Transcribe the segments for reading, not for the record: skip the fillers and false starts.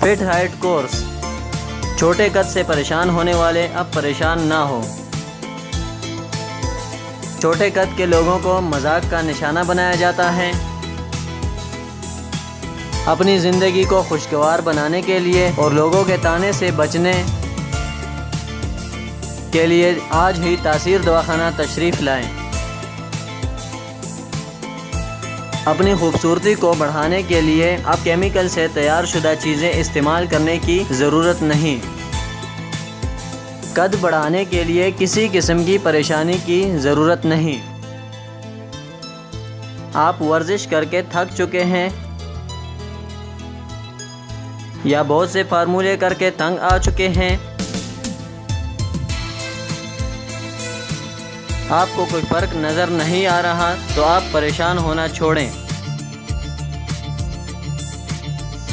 Fit height course. چھوٹے قد سے پریشان ہونے والے اب پریشان نہ ہو۔ چھوٹے قد کے لوگوں کو مذاق کا نشانہ بنایا جاتا ہے۔ اپنی زندگی کو خوشگوار بنانے کے لیے اور لوگوں کے طعنے سے بچنے کے لیے آج ہی تاثیر دواخانہ تشریف لائیں۔ اپنی خوبصورتی کو بڑھانے کے لیے اب کیمیکل سے تیار شدہ چیزیں استعمال کرنے کی ضرورت نہیں۔ قد بڑھانے کے لیے کسی قسم کی پریشانی کی ضرورت نہیں۔ آپ ورزش کر کے تھک چکے ہیں یا بہت سے فارمولے کر کے تنگ آ چکے ہیں، آپ کو کوئی فرق نظر نہیں آ رہا، تو آپ پریشان ہونا چھوڑیں۔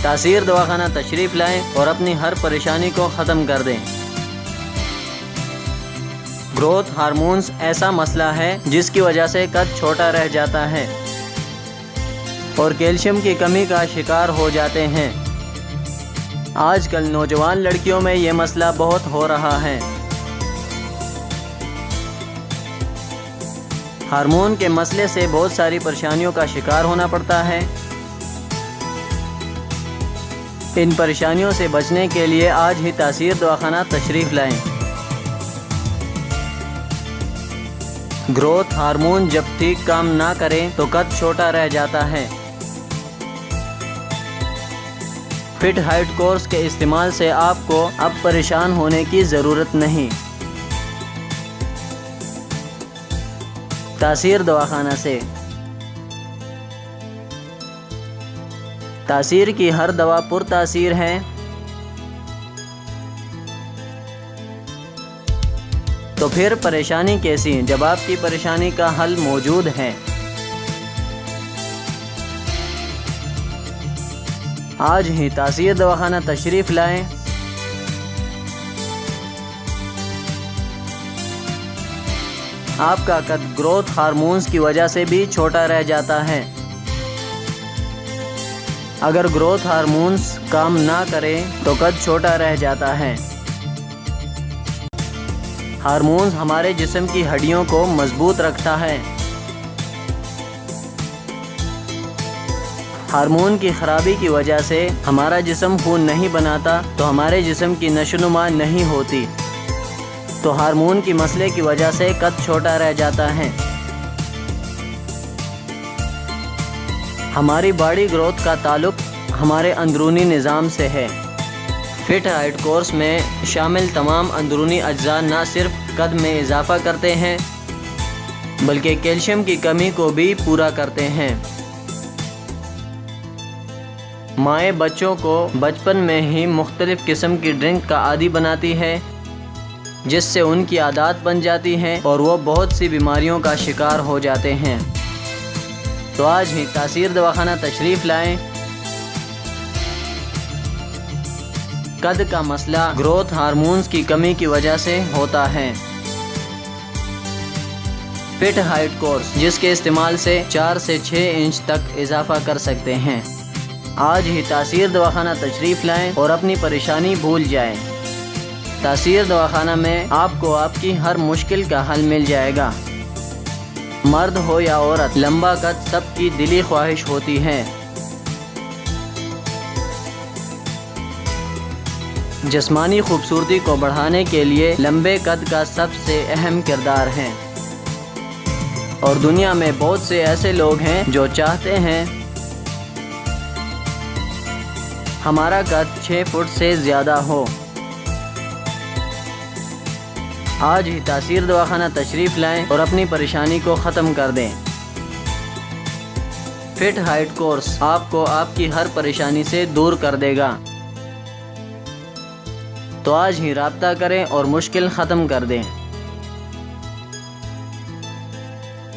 تاثیر دواخانہ تشریف لائیں اور اپنی ہر پریشانی کو ختم کر دیں۔ گروتھ ہارمونز ایسا مسئلہ ہے جس کی وجہ سے قد چھوٹا رہ جاتا ہے اور کیلشیم کی کمی کا شکار ہو جاتے ہیں۔ آج کل نوجوان لڑکیوں میں یہ مسئلہ بہت ہو رہا ہے۔ ہارمون کے مسئلے سے بہت ساری پریشانیوں کا شکار ہونا پڑتا ہے۔ ان پریشانیوں سے بچنے کے لیے آج ہی تاثیر دواخانہ تشریف لائیں۔ گروتھ ہارمون جب ٹھیک کام نہ کرے تو قد چھوٹا رہ جاتا ہے۔ فٹ ہائٹ کورس کے استعمال سے آپ کو اب پریشان ہونے کی ضرورت نہیں۔ تاثیر دواخانہ سے تاثیر کی ہر دوا پر تاثیر ہے، تو پھر پریشانی کیسی جب آپ کی پریشانی کا حل موجود ہے۔ آج ہی تاثیر دواخانہ تشریف لائیں۔ آپ کا قد گروتھ ہارمونز کی وجہ سے بھی چھوٹا رہ جاتا ہے۔ اگر گروتھ ہارمونز کام نہ کرے تو قد چھوٹا رہ جاتا ہے۔ ہارمونز ہمارے جسم کی ہڈیوں کو مضبوط رکھتا ہے۔ ہارمون کی خرابی کی وجہ سے ہمارا جسم خون نہیں بناتا تو ہمارے جسم کی نشو و نما نہیں ہوتی، تو ہارمون کی مسئلے کی وجہ سے قد چھوٹا رہ جاتا ہے۔ ہماری باڈی گروتھ کا تعلق ہمارے اندرونی نظام سے ہے۔ فٹ ہائٹ کورس میں شامل تمام اندرونی اجزاء نہ صرف قد میں اضافہ کرتے ہیں بلکہ کیلشیم کی کمی کو بھی پورا کرتے ہیں۔ مائیں بچوں کو بچپن میں ہی مختلف قسم کی ڈرنک کا عادی بناتی ہے، جس سے ان کی عادات بن جاتی ہیں اور وہ بہت سی بیماریوں کا شکار ہو جاتے ہیں۔ تو آج ہی تاثیر دواخانہ تشریف لائیں۔ قد کا مسئلہ گروتھ ہارمونز کی کمی کی وجہ سے ہوتا ہے۔ فٹ ہائٹ کورس جس کے استعمال سے 4 سے 6 انچ تک اضافہ کر سکتے ہیں۔ آج ہی تاثیر دواخانہ تشریف لائیں اور اپنی پریشانی بھول جائیں۔ تاثیر دواخانہ میں آپ کو آپ کی ہر مشکل کا حل مل جائے گا۔ مرد ہو یا عورت، لمبا قد سب کی دلی خواہش ہوتی ہے۔ جسمانی خوبصورتی کو بڑھانے کے لیے لمبے قد کا سب سے اہم کردار ہے، اور دنیا میں بہت سے ایسے لوگ ہیں جو چاہتے ہیں ہمارا قد 6 فٹ سے زیادہ ہو۔ آج ہی تاثیر دواخانہ تشریف لائیں اور اپنی پریشانی کو ختم کر دیں۔ فٹ ہائٹ کورس آپ کو آپ کی ہر پریشانی سے دور کر دے گا۔ تو آج ہی رابطہ کریں اور مشکل ختم کر دیں۔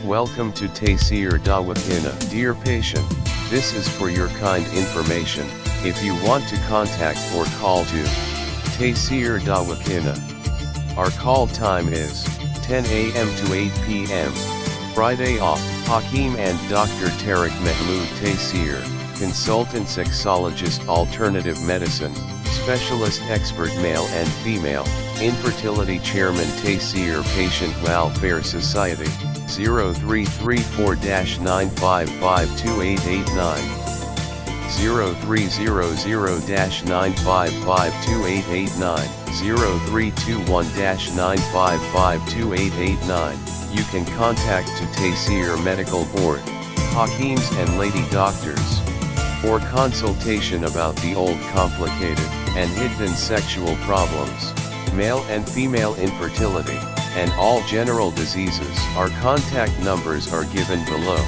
Welcome to Taysir Dawakina. Dear patient, this is for your kind information. If you want to contact or call to Taysir Dawakina, our call time is 10 a.m. to 8 p.m. Friday off. Hakeem and Dr. Tariq Mahmood Taysir. consultant sexologist alternative medicine, specialist expert male and female, infertility chairman Taysir Patient Welfare Society, 0334-9552889, 0300-9552889, 0321-9552889. You can contact to Taysir Medical Board, Hakims and lady doctors, for consultation about the old complicated and hidden sexual problems, male and female infertility, and all general diseases. Our contact numbers are given below.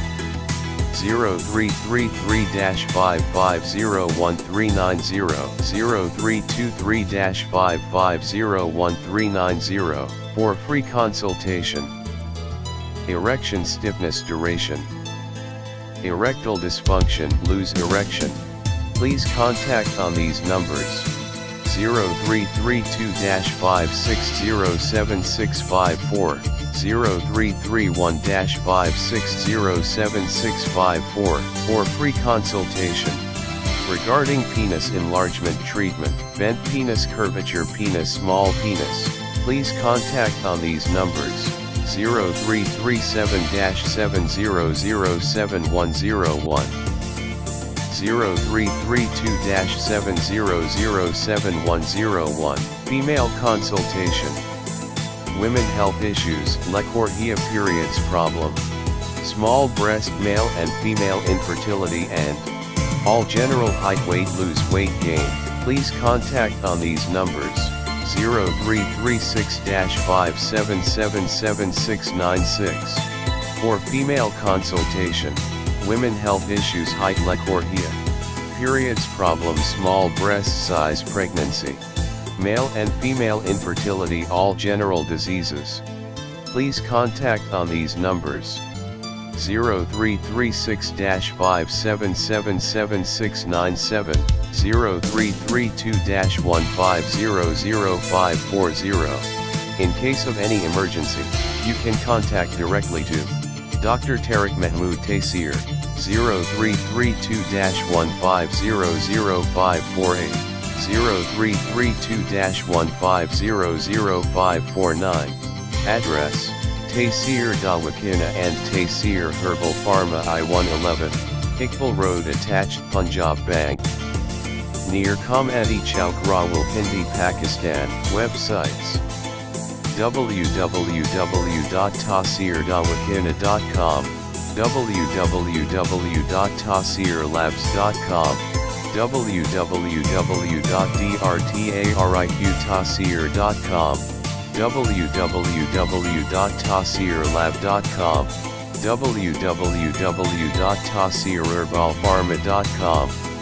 0333-5501390, 0323-5501390, for free consultation. Erection stiffness duration. Erectile dysfunction, lose erection. Please contact on these numbers. 0332-5607654, 0331-5607654, for free consultation. Regarding penis enlargement treatment, bent penis curvature, penis small penis, please contact on these numbers. 0337-7007101, 0332-7007101, female consultation. Women health issues, Lecorhea periods problem, small breast, male and female infertility, and all general height, weight, lose weight gain. Please contact on these numbers. 0336-5777696, for female consultation, women health issues, height, Lecorhea periods problem, small breast size, pregnancy, male and female infertility, all general diseases. Please contact on these numbers. 0336-5777697, 0332-1500540. In case of any emergency, you can contact directly to Dr. Tariq Mahmood Taysir, 0332-1500548, 0332-1500549. Address: Taysir Dawakana and Taysir Herbal Pharma, I-111, Iqbal Road attached, Punjab Bank, near Comedy Chowk, Rawalpindi, Pakistan. Websites: www.taysirdawakana.com, www.taysirlabs.com, www.drtariqtaysir.com, www.taysirlab.com, www.taysirherbalpharma.com.